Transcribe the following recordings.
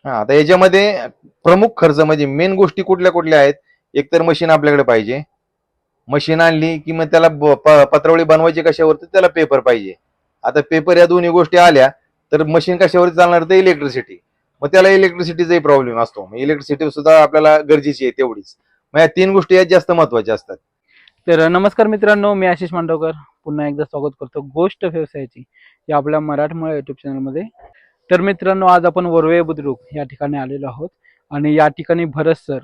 हा, आता याच्यामध्ये प्रमुख खर्च म्हणजे मेन गोष्टी कुठल्या कुठल्या आहेत. एक तर मशीन आपल्याकडे पाहिजे. मशीन आणली की मग त्याला पत्रावळी बनवायची कशावर, तर त्याला पेपर पाहिजे. आता पेपर या दोन्ही गोष्टी आल्या तर मशीन कशावर चालणार, तर इलेक्ट्रिसिटी. मग त्याला इलेक्ट्रिसिटीचाही प्रॉब्लेम असतो. मग इलेक्ट्रिसिटी सुद्धा आपल्याला गरजेची आहे तेवढीच. मग या तीन गोष्टी यात जास्त महत्वाच्या असतात. तर नमस्कार मित्रांनो, मी आशिष मांडवकर पुन्हा एकदा स्वागत करतो गोष्ट व्यवसायाची या आपल्या मराठमोळ्या युट्यूब चॅनलमध्ये. तर मित्रांनो, आज आपण वरवे बुद्रुक या ठिकाणी आलेलो आहोत आणि या ठिकाणी भरत सर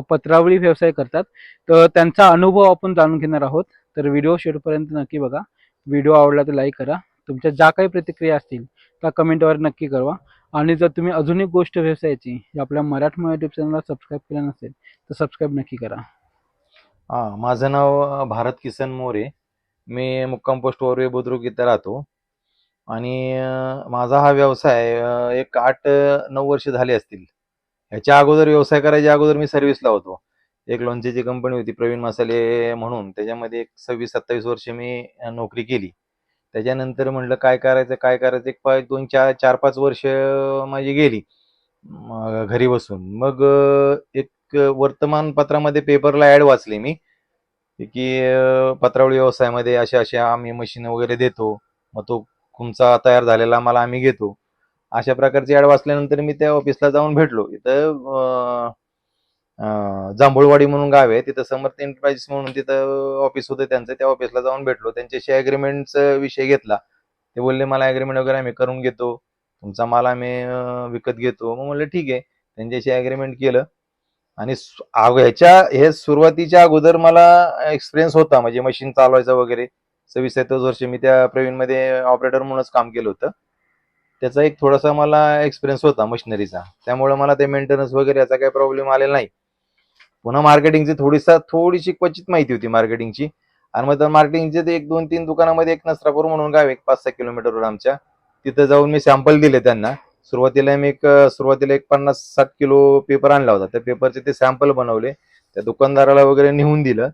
पत्रावळी व्यवसाय करतात. तर त्यांचा अनुभव आपण जाणून घेणार आहोत. तर व्हिडिओ शेवटपर्यंत नक्की बघा. व्हिडिओ आवडला तर लाईक करा. तुमच्या ज्या काही प्रतिक्रिया असतील त्या कमेंटवर नक्की कळवा. आणि जर तुम्ही अजून एक गोष्ट व्यवसायाची या आपल्या मराठमोळ्या युट्यूब चॅनलला सबस्क्राईब केलं नसेल तर सबस्क्राईब नक्की करा. हा, माझं नाव भारत किसन मोरे. मी मुक्काम पोस्ट वरवे बुद्रुक इथं राहतो. आणि माझा हा व्यवसाय एक 8-9 वर्ष झाले असतील. ह्याच्या अगोदर, व्यवसाय करायच्या अगोदर मी सर्व्हिसला होतो. एक लोणचेची कंपनी होती प्रवीण मसाले म्हणून, त्याच्यामध्ये एक 26-27 वर्ष मी नोकरी केली. त्याच्यानंतर म्हटलं काय करायचं काय करायचं, एक 2-4-5 वर्ष माझी गेली घरी बसून. मग एक वर्तमानपत्रामध्ये पेपरला ॲड वाचली मी, की पत्रावळी व्यवसायामध्ये अशा अशा आम्ही मशीन वगैरे देतो, मग तो तुमचा तयार झालेला माल आम्ही घेतो. अशा प्रकारची ॲड वाचल्यानंतर मी त्या ऑफिसला जाऊन भेटलो. इथं जांभूळवाडी म्हणून गाव आहे, तिथं समर्थ एंटरप्राइजेस म्हणून तिथं ऑफिस होतं त्यांचं. त्या ऑफिसला जाऊन भेटलो, त्यांच्याशी ॲग्रीमेंटचा विषय घेतला. ते बोलले मला ॲग्रीमेंट वगैरे आम्ही करून घेतो, तुमचा माल आम्ही विकत घेतो. मग म्हणलं ठीक आहे. त्यांच्याशी ॲग्रीमेंट केलं. आणि हे सुरुवातीच्या अगोदर मला एक्सपिरियन्स होता, म्हणजे मशीन चालवायचा वगैरे. 26-27 वर्ष मी त्या प्रवीणमध्ये ऑपरेटर म्हणूनच काम केलं होतं. त्याचा एक थोडासा मला एक्सपिरियन्स होता मशिनरीचा, त्यामुळे मला ते मेंटेनन्स वगैरे याचा काही प्रॉब्लेम आलेला नाही. पुन्हा मार्केटिंगची थोडीशी क्वचित माहिती होती मार्केटिंगची. आणि मग मार्केटिंगचे ते 1-2-3 दुकानामध्ये, एक नसरापूर म्हणून गाव एक 5-6 किलोमीटरवर आमच्या, तिथं जाऊन मी सॅम्पल दिले त्यांना. सुरुवातीला एक 50-60 किलो पेपर आणला होता. त्या पेपरचे ते सॅम्पल बनवले, त्या दुकानदाराला वगैरे नेऊन दिलं.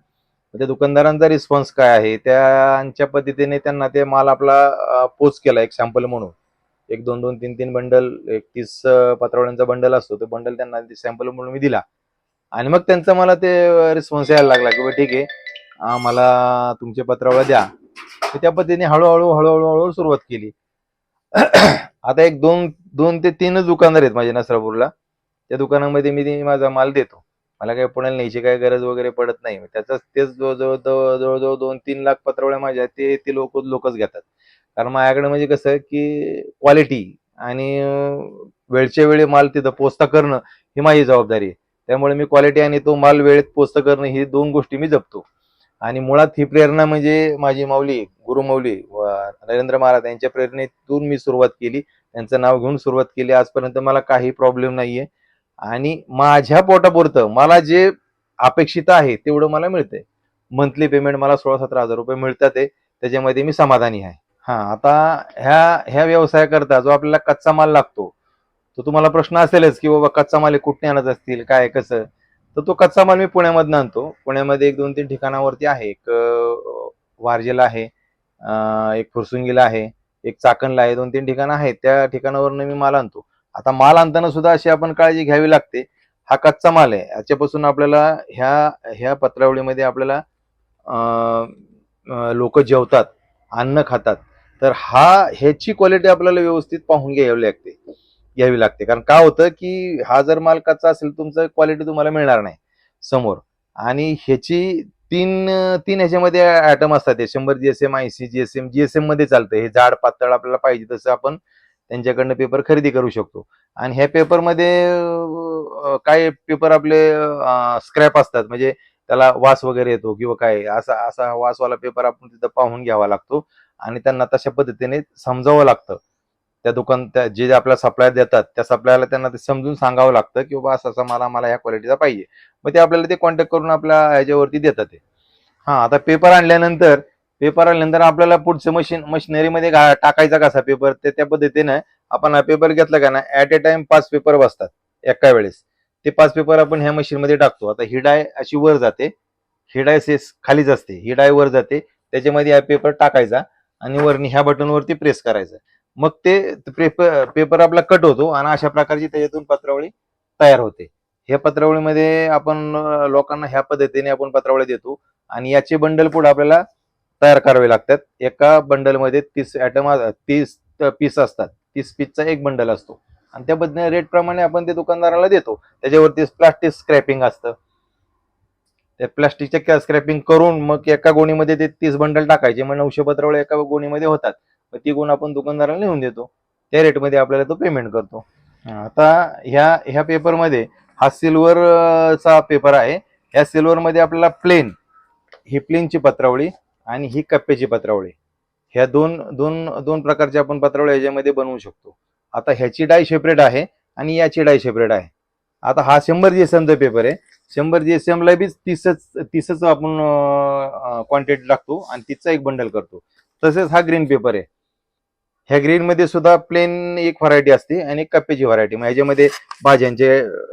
त्या दुकानदारांचा रिस्पॉन्स काय आहे त्यांच्या पद्धतीने त्यांना ते माल आपला पोच केला एक सॅम्पल म्हणून. एक 2-2, 3-3 बंडल, एक 30 पत्रावळ्यांचा बंडल असतो, तो बंडल त्यांना सॅम्पल म्हणून मी दिला. आणि मग त्यांचा मला ते रिस्पॉन्स यायला लागला की ठीक आहे, मला तुमचे पत्रावळ्या द्या. त्या पद्धतीने हळूहळू हळूहळू हळूहळू सुरुवात केली. आता एक दोन दोन ते तीनच दुकानदार आहेत माझ्या नसरापूरला. त्या दुकानामध्ये मी माझा माल देतो. मला काही पुण्याला न्यायची काही गरज वगैरे पडत नाही. तेच जवळजवळ 2-3 लाख पत्रावळ्या माझ्या ते लोकच घेतात. कारण माझ्याकडे म्हणजे कसं की क्वालिटी आणि वेळच्या वेळी माल तिथं पोचता करणं ही माझी जबाबदारी आहे. त्यामुळे मी क्वालिटी आणि तो माल वेळेत पोचता करणं ही दोन गोष्टी मी जपतो. आणि मुळात ही प्रेरणा म्हणजे माझी माऊली, गुरुमाऊली नरेंद्र महाराज यांच्या प्रेरणेतून मी सुरुवात केली. त्यांचं नाव घेऊन सुरुवात केली. आजपर्यंत मला काही प्रॉब्लेम नाहीये. आणि माझ्या पोटापुरतं मला जे अपेक्षित आहे तेवढं मला मिळतंय. मंथली पेमेंट मला 16-17 हजार रुपये मिळतात आहे. त्याच्यामध्ये मी समाधानी आहे. हा, आता ह्या ह्या व्यवसायाकरता जो आपल्याला कच्चा माल लागतो, तो तुम्हाला प्रश्न असेलच की बाबा कच्चा माल कुठे आणत असतील, काय कसं. तर तो कच्चा माल मी पुण्यामधून आणतो. पुण्यामध्ये 1-2-3 ठिकाणावरती आहे. एक वारजेला आहे, एक फुरसुंगीला आहे, एक चाकणला आहे. 2-3 ठिकाणं आहेत. त्या ठिकाणावरून मी माल आणतो. आता माल आणताना सुद्धा अशी आपण काळजी घ्यावी लागते. हा कच्चा माल आहे, याच्यापासून आपल्याला ह्या ह्या पत्रावळीमध्ये आपल्याला लोक जेवतात, अन्न खातात. तर ह्याची क्वालिटी आपल्याला व्यवस्थित पाहून घ्यावी लागते. कारण काय होतं की हा जर माल कच्चा असेल, तुमचं क्वालिटी तुम्हाला मिळणार नाही समोर. आणि ह्याची तीन तीन ह्याच्यामध्ये ऍटम असतात. 100 जीएसएम, IC, जीएसएम मध्ये चालतं. हे जाड पातळ आपल्याला पाहिजे तसं आपण त्यांच्याकडनं पेपर खरेदी करू शकतो. आणि ह्या पेपरमध्ये काही पेपर आपले स्क्रॅप असतात, म्हणजे त्याला वास वगैरे येतो किंवा काय असा असा वासवाला पेपर आपण तिथं पाहून घ्यावा लागतो. आणि त्यांना तशा पद्धतीने समजावं लागतं. जे आपल्याला सप्लायर देतात त्या सप्लायरला त्यांना ते समजून सांगावं लागतं की बाबा असा मला ह्या क्वालिटीचा पाहिजे. मग ते आपल्याला ते कॉन्टॅक्ट करून आपल्या ह्याच्यावरती देतात ते. हा, आता पेपर आणल्यानंतर आपल्याला पुढचं मशिनरीमध्ये टाकायचा कसा पेपर, त्या पद्धतीनं आपण हा पेपर घेतला का ना, ऍट ए टाइम 5 पेपर बसतात एका वेळेस. ते 5 पेपर आपण ह्या मशीनमध्ये टाकतो. आता ही डाय अशी वर जाते, ही डाय खालीच असते, ही डाय वर जाते. त्याच्यामध्ये हा पेपर टाकायचा आणि वरनी ह्या बटनवरती प्रेस करायचं. मग ते पेपर आपला कट होतो आणि अशा प्रकारची त्याच्यातून पत्रावळी तयार होते. ह्या पत्रावळीमध्ये आपण लोकांना ह्या पद्धतीने आपण पत्रावळी देतो आणि याचे बंडल पुढे आपल्याला तयार करावे लागतात. एका बंडलमध्ये 30 पीस असतात. 30 पीसचा एक बंडल असतो आणि त्या बदल्या रेट प्रमाणे आपण ते दुकानदाराला देतो. त्याच्यावरती प्लास्टिक स्क्रॅपिंग असतं. त्या प्लास्टिकच्या स्क्रॅपिंग करून मग एका गोणीमध्ये ते 30 बंडल टाकायचे. मग 900 पत्रावळ्या एका गोणीमध्ये होतात. मग ती गुण आपण दुकानदाराला नेऊन देतो. त्या रेटमध्ये आपल्याला तो पेमेंट करतो. आता ह्या पेपरमध्ये हा सिल्वरचा पेपर आहे. ह्या सिल्वरमध्ये आपल्याला ही प्लेनची पत्रावळी आणि ही कप्प्याची पत्रावळी ह्या दोन दोन दोन प्रकारची आपण पत्रावळी ह्याच्यामध्ये बनवू शकतो. आता ह्याची डाय सेपरेट आहे आणि याची डाय सेपरेट आहे. आता हा 100 GSMचा पेपर आहे. 100 GSM ला बी 30च आपण क्वांटिटी टाकतो आणि तिचा एक बंडल करतो. तसेच हा ग्रीन पेपर आहे. ह्या ग्रीन मध्ये सुद्धा प्लेन एक व्हरायटी असते आणि एक कप्प्याची व्हरायटी. मग ह्याच्यामध्ये भाज्यांचे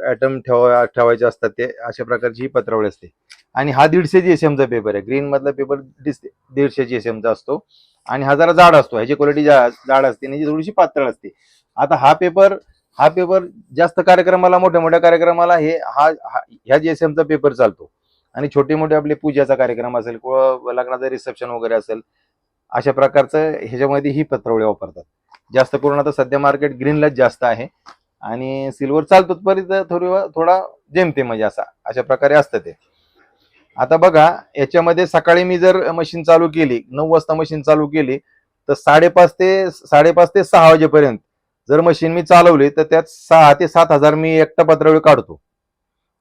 आयटम ठेवायचे असतात ते अशा प्रकारची ही पत्रावळी असते. आणि हा 150 GSMचा पेपर आहे. ग्रीन मधला पेपर 150 GSMचा असतो आणि हा जरा जाड असतो. ह्याची क्वालिटी जाड असते आणि थोडीशी पातळ असते. आता हा पेपर जास्त कार्यक्रमाला, मोठ्या मोठ्या कार्यक्रमाला ह्या GSMचा पेपर चालतो. आणि छोटे मोठे आपले पूजाचा कार्यक्रम असेल किंवा लग्नाचं रिसेप्शन वगैरे असेल अशा प्रकारचं ह्याच्यामध्ये ही पत्रावळी वापरतात. जास्त करून आता सध्या मार्केट ग्रीनलाच जास्त आहे आणि सिल्वर चालतो थोडा जेमते म्हणजे अशा प्रकारे असतं ते. आता बघा याच्यामध्ये सकाळी मी जर मशीन चालू केली 9 वाजता मशीन चालू केली तर 5:30 ते 6 वाजेपर्यंत जर मशीन मी चालवली तर त्यात 6 ते 7 हजार मी एकटा पत्रावळी काढतो.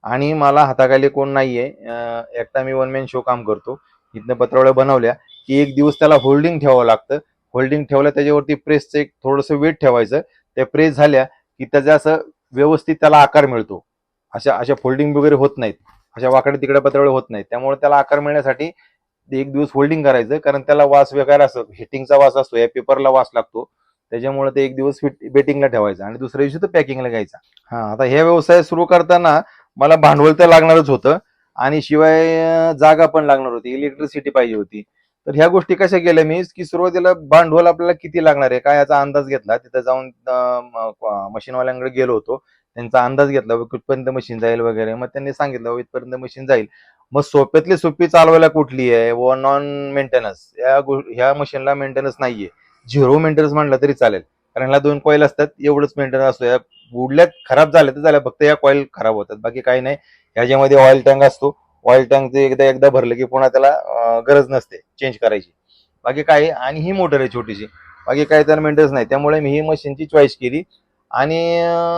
आणि मला हाताखाली कोण नाहीये, एकटा मी वन मॅन शो काम करतो. इथनं पत्रावळ्या बनवल्या की एक दिवस त्याला होल्डिंग ठेवावं लागतं. होल्डिंग ठेवलं त्याच्यावरती प्रेसचं एक थोडंसं वेट ठेवायचं. त्या प्रेस झाल्या की त्याचा असं व्यवस्थित त्याला आकार मिळतो. अशा अशा फोल्डिंग वगैरे होत नाहीत. अशा वाकडे तिकडे पत्रावळ्या होत नाहीत. त्यामुळे त्याला आकार मिळण्यासाठी एक दिवस होल्डिंग करायचं, कारण त्याला वास वगैरे असतो, हिटिंगचा वास असतो, या पेपरला वास लागतो. त्याच्यामुळे ते एक दिवस वेटिंगला ठेवायचं आणि दुसऱ्या दिवशी तो पॅकिंगला घ्यायचा. आता हे व्यवसाय सुरू करताना मला भांडवल तर लागणारच होतं आणि शिवाय जागा पण लागणार होती, इलेक्ट्रिसिटी पाहिजे होती. तर ह्या गोष्टी कशा केल्या मी की सुरुवातीला भांडवल आपल्याला किती लागणार आहे काय याचा अंदाज घेतला. तिथं जाऊन मशीनवाल्यांकडे गेलो होतो. त्यांचा अंदाज घेतला कुठपर्यंत मशीन जाईल वगैरे. मग त्यांनी सांगितलं इथपर्यंत मशीन जाईल. मग सोप्यातली सोपी चालवायला कुठली आहे व नॉन मेंटेनन्स, ह्या मशीनला मेंटेनन्स नाहीये. 0 मेंटेनन्स म्हणलं तरी चालेल, कारण ह्याला 2 कॉईल असतात, एवढंच मेंटेनन्स असतो. या बुडल्यात खराब झाल्या तर झाल्या, फक्त या कॉईल खराब होतात, बाकी काही नाही. ह्याच्यामध्ये ऑइल टँक असतो. ऑइल टँक एकदा भरलं की पुन्हा त्याला गरज नसते चेंज करायची, बाकी काही. आणि ही मोटर आहे छोटीशी, बाकी काही तर मेंटेनन्स नाही. त्यामुळे मी ही मशीनची चॉईस केली आणि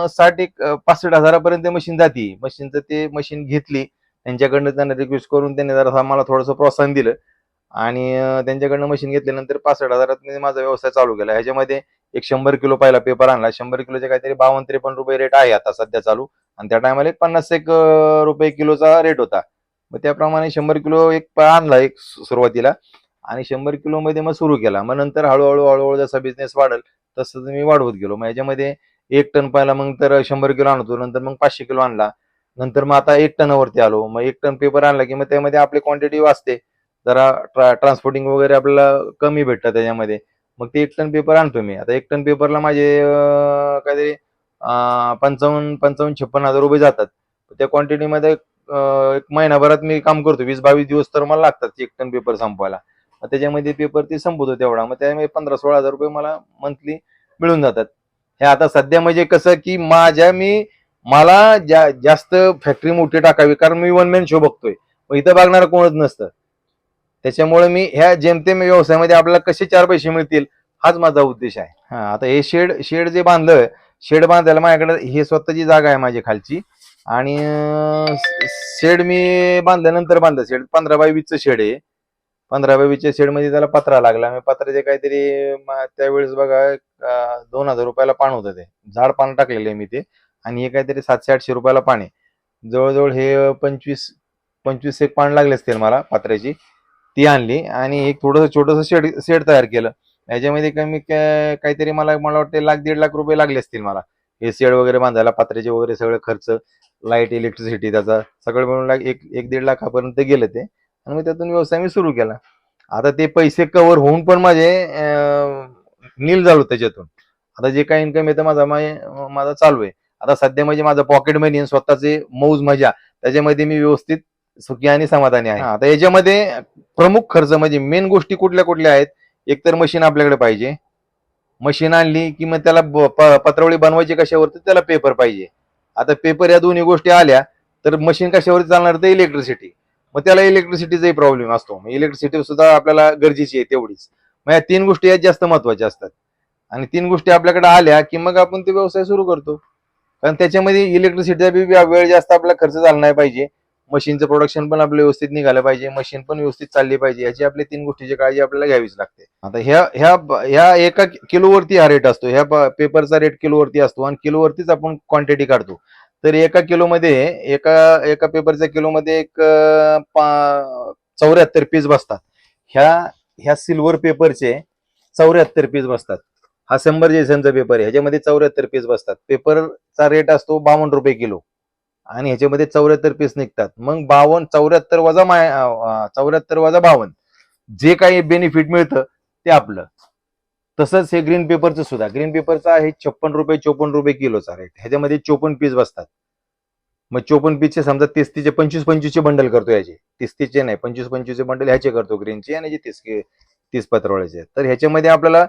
65 हजारापर्यंत मशीन जाती. मशीनचं ते मशीन घेतली त्यांच्याकडनं, त्यांना रिक्वेस्ट करून त्यांनी जरा मला थोडंसं प्रोत्साहन दिलं आणि त्यांच्याकडनं मशीन घेतल्यानंतर 65 हजारात मी माझा व्यवसाय चालू केला. ह्याच्यामध्ये एक 100 किलो पहिला पेपर आणला. 100 किलोचे काहीतरी 52-53 रुपये रेट आहे आता सध्या चालू, आणि त्या टायमाला एक 50 रुपये किलोचा रेट होता. मग त्याप्रमाणे 100 किलो एक आणला एक सुरुवातीला आणि 100 किलो मध्ये मग सुरू केला. मग नंतर हळूहळू जसा बिझनेस वाढल तसं मी वाढवत गेलो. मग याच्यामध्ये 1 टन पहिला, मग तर 100 किलो आणतो, नंतर मग 500 किलो आणला, नंतर मग आता 1 टनावरती आलो. मग 1 टन पेपर आणला की मग त्यामध्ये आपली क्वांटिटी वाचते, जरा ट्रान्सपोर्टिंग वगैरे आपल्याला कमी भेटतं त्याच्यामध्ये. मग ते 1 टन पेपर आणतो मी. आता 1 टन पेपरला माझे काहीतरी 55-56 हजार रुपये जातात. त्या क्वांटिटीमध्ये एक महिनाभरात मी काम करतो. 20-22 दिवस तर मला लागतात 1 टन पेपर संपवायला. मग त्याच्यामध्ये पेपर ते संपवतो तेवढा. मग त्यामध्ये 15-16 हजार रुपये मला मंथली मिळून जातात. हे आता सध्या म्हणजे कसं की मला जास्त फॅक्टरी मोठी टाकावी, कारण मी वन मॅन शो बघतोय, मग इथं बघणार कोणच नसतं. त्याच्यामुळे मी ह्या जेमतेम व्यवसायामध्ये आपल्याला कसे 4 पैसे मिळतील हाच माझा उद्देश आहे. आता हे शेड जे बांधलं, शेड बांधायला माझ्याकडे ही स्वतःची जागा आहे माझी खालची. आणि शेड मी बांधल्यानंतर बांधलं. शेड 15x20चं शेड आहे. 15x20च्या शेड मध्ये त्याला पत्रा लागला. मी पत्र्याचे काहीतरी त्यावेळेस बघा 2,000 रुपयाला पान होतं, ते झाड पान टाकलेलं आहे मी ते. आणि हे काहीतरी 700-800 रुपयाला पान आहे. जवळजवळ हे 25 एक पान लागले असतील मला पत्र्याची. ती आणली आणि एक थोडंसं छोटंसं शेड तयार केलं. याच्यामध्ये काहीतरी मला वाटतं 1-1.5 लाख रुपये लागले असतील मला, हे शेड वगैरे बांधायला, पत्र्याचे वगैरे सगळं खर्च, लाईट, इलेक्ट्रिसिटी, त्याचा सगळं मिळून 1-1.5 लाखापर्यंत गेलं ते. आणि मग त्यातून व्यवसाय मी सुरू केला. आता ते पैसे कव्हर होऊन पण माझे नील झालो त्याच्यातून. आता जे काही इन्कम येतं माझा चालू आहे. आता सध्या म्हणजे माझं पॉकेट मनी स्वतःचे मौज मजा त्याच्यामध्ये मी व्यवस्थित सुखी आणि समाधानी आहे. आता याच्यामध्ये प्रमुख खर्च म्हणजे मेन गोष्टी कुठल्या कुठल्या आहेत. एक तर मशीन आपल्याकडे पाहिजे. मशीन आणली की मग त्याला पत्रावळी बनवायची कशावरती, त्याला पेपर पाहिजे. आता पेपर या दोन्ही गोष्टी आल्या तर मशीन कशावरती चालणार, तर इलेक्ट्रिसिटी. मग त्याला इलेक्ट्रिसिटीचाही प्रॉब्लेम असतो. इलेक्ट्रिसिटी सुद्धा आपल्याला गरजेची आहे तेवढीच. मग या 3 गोष्टी यात जास्त महत्वाच्या असतात. आणि 3 गोष्टी आपल्याकडे आल्या की मग आपण ते व्यवसाय सुरू करतो. कारण त्याच्यामध्ये इलेक्ट्रिसिटीचा वेळ जास्त आपला खर्च झाला नाही पाहिजे. मशीनचं प्रोडक्शन पण आपलं व्यवस्थित निघालं पाहिजे. मशीन पण व्यवस्थित चालली पाहिजे. याची आपली 3 गोष्टीची काळजी आपल्याला घ्यावीच लागते. आता ह्या एका किलोवरती हा रेट असतो. ह्या पेपरचा रेट किलोवरती असतो आणि किलोवरतीच आपण क्वांटिटी काढतो. तर एका किलोमध्ये एका पेपरच्या किलोमध्ये एक 74 पीस बसतात. ह्या सिल्वर पेपरचे 74 पीस बसतात. हा 100 जेसनचा पेपर आहे. ह्याच्यामध्ये 74 पीस बसतात. पेपरचा रेट असतो 52 रुपये किलो आणि ह्याच्यामध्ये 74 पीस निघतात. मग 74 वजा 52 जे काही बेनिफिट मिळतं ते आपलं. तसंच हे ग्रीन पेपरचं सुद्धा. ग्रीन पेपरचा आहे 54 रुपये किलोचा रेट. ह्याच्यामध्ये 54 पीस बसतात. मग 54 पीसचे समजा 30 25 बंडल करतो याचे. 30 नाही, 25 बंडल ह्याचे करतो ग्रीनचे आणि 30 पत्रवळ्याचे. तर ह्याच्यामध्ये आपल्याला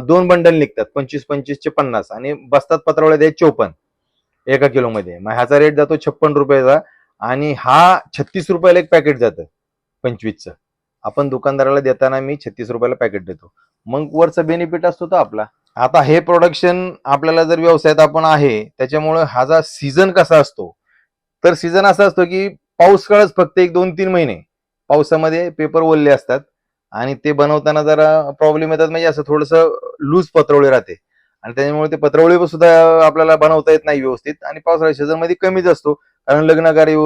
2 बंडल निघतात. 25 50 आणि बसतात पत्रवळ्या 54 एका किलोमध्ये. मग ह्याचा रेट जातो 56 रुपयाचा आणि हा 36 रुपयाला एक पॅकेट जातं 25चं. आपण दुकानदाराला देताना मी 36 रुपयाला पॅकेट देतो. मग वरचा बेनिफिट असतो तो आपला. आता हे प्रोडक्शन आपल्याला जर व्यवसायात आपण आहे त्याच्यामुळं हा जा सीझन कसा असतो, तर सीझन असा असतो की पाऊस काळच फक्त 1-2-3 महिने पावसामध्ये पेपर ओलले असतात आणि ते बनवताना जरा प्रॉब्लेम येतात. म्हणजे असं थोडंसं लूज पत्रवळी राहते आणि त्याच्यामुळे ते पत्रवळी सुद्धा आपल्याला बनवता येत नाही व्यवस्थित आणि पावसाळ्या सीझन मध्ये कमीच असतो. कारण लग्नकार्य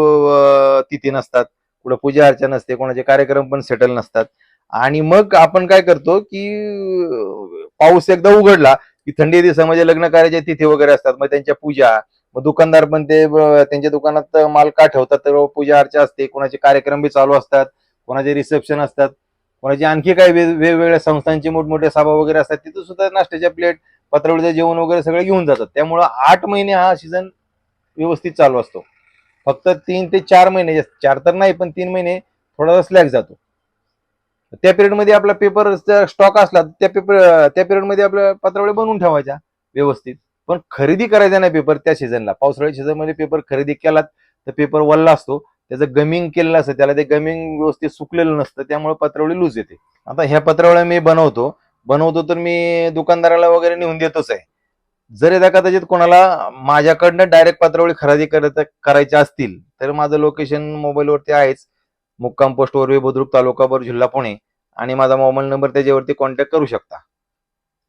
तिथी नसतात, कुठं पूजा अर्चा नसते, कोणाचे कार्यक्रम पण सेटल नसतात. आणि मग आपण काय करतो की पाऊस एकदा उघडला की थंडी दिवसामध्ये लग्न कार्याच्या तिथी वगैरे असतात. मग त्यांच्या पूजा, मग दुकानदार पण ते त्यांच्या दुकानात माल का ठेवतात, तर पूजा अर्चा असते, कोणाचे कार्यक्रम बी चालू असतात, कोणाचे रिसेप्शन असतात, कोणाचे आणखी काही वेगवेगळ्या संस्थांची मोठमोठ्या सभा वगैरे असतात. तिथं सुद्धा नाश्त्याच्या प्लेट, पत्रावळीचं जेवण वगैरे सगळे घेऊन जातात. त्यामुळं 8 महिने हा सीझन व्यवस्थित चालू असतो. फक्त 3 ते 4 महिने, 4 तर नाही पण 3 महिने थोडासा स्लॅग जातो. त्या पिरियडमध्ये आपला पेपर स्टॉक असला त्या पिरियडमध्ये आपल्या पत्रावळी बनवून ठेवायच्या व्यवस्थित. पण खरेदी करायचा नाही पेपर त्या सीझनला. पावसाळ्या सीझनमध्ये पेपर खरेदी केलात तर पेपर वल्ला असतो, त्याचं गमिंग केलेलं असतं, त्याला ते गमिंग व्यवस्थित सुकलेलं नसतं, त्यामुळे पत्रावळी लूज येते. आता ह्या पत्रावळ्या मी बनवतो तर मी दुकानदाराला वगैरे नेऊन देतोच आहे. जर एका कदाचित कोणाला माझ्याकडनं डायरेक्ट पत्रावळी खरेदी करायच्या असतील तर माझं लोकेशन मोबाईलवरती आहेच. मुक्काम पोस्ट वरवे बुद्रुक, तालुका बोर, जिल्हा पुणे आणि माझा मोबाईल नंबर त्याच्यावरती कॉन्टॅक्ट करू शकता.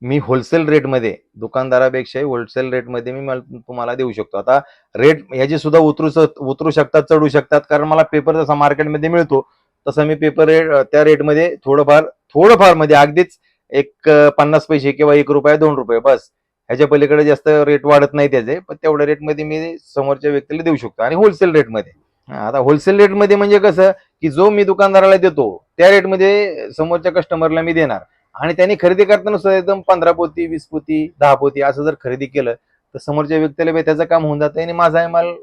मी होलसेल रेटमध्ये दुकानदारापेक्षाही होलसेल रेटमध्ये मी तुम्हाला देऊ शकतो. आता रेट ह्याचे सुद्धा उतरू शकतात, चढू शकतात, कारण मला पेपर जसा मार्केटमध्ये मिळतो तसा मी पेपर रेट त्या रेटमध्ये थोडंफार म्हणजे अगदीच एक 50 पैसे किंवा 1 रुपया 2 रुपये बस, ह्याच्या पलीकडे जास्त रेट वाढत नाही त्याचे. पण तेवढ्या रेटमध्ये मी समोरच्या व्यक्तीला देऊ शकतो आणि होलसेल रेटमध्ये. आता होलसेल रेटमध्ये म्हणजे कसं की जो मी दुकानदाराला देतो त्या रेटमध्ये समोरच्या कस्टमरला मी देणार आणि त्यांनी खरेदी करताना सुद्धा एकदम 15 पोती, 20 पोती, 10 पोती असं जर खरेदी केलं तर समोरच्या व्यक्तीला त्याचं काम होऊन जातं आणि माझा माल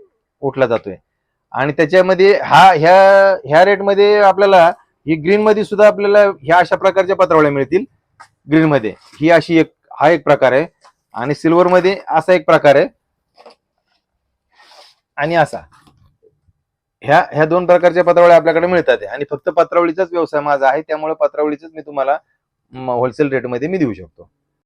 उठला जातोय. आणि त्याच्यामध्ये ह्या रेटमध्ये आपल्याला ही ग्रीन मध्ये सुद्धा आपल्याला ह्या अशा प्रकारच्या पत्रावळ्या मिळतील. ग्रीन मध्ये हा एक प्रकार आहे आणि सिल्वर मध्ये असा एक प्रकार आहे आणि असा. ह्या 2 प्रकारच्या पत्रावळ्या आपल्याकडे मिळतात आणि फक्त पत्रावळीचाच व्यवसाय माझा आहे, त्यामुळे पत्रावळीच मी तुम्हाला होलसेल रेटमध्ये मी देऊ शकतो.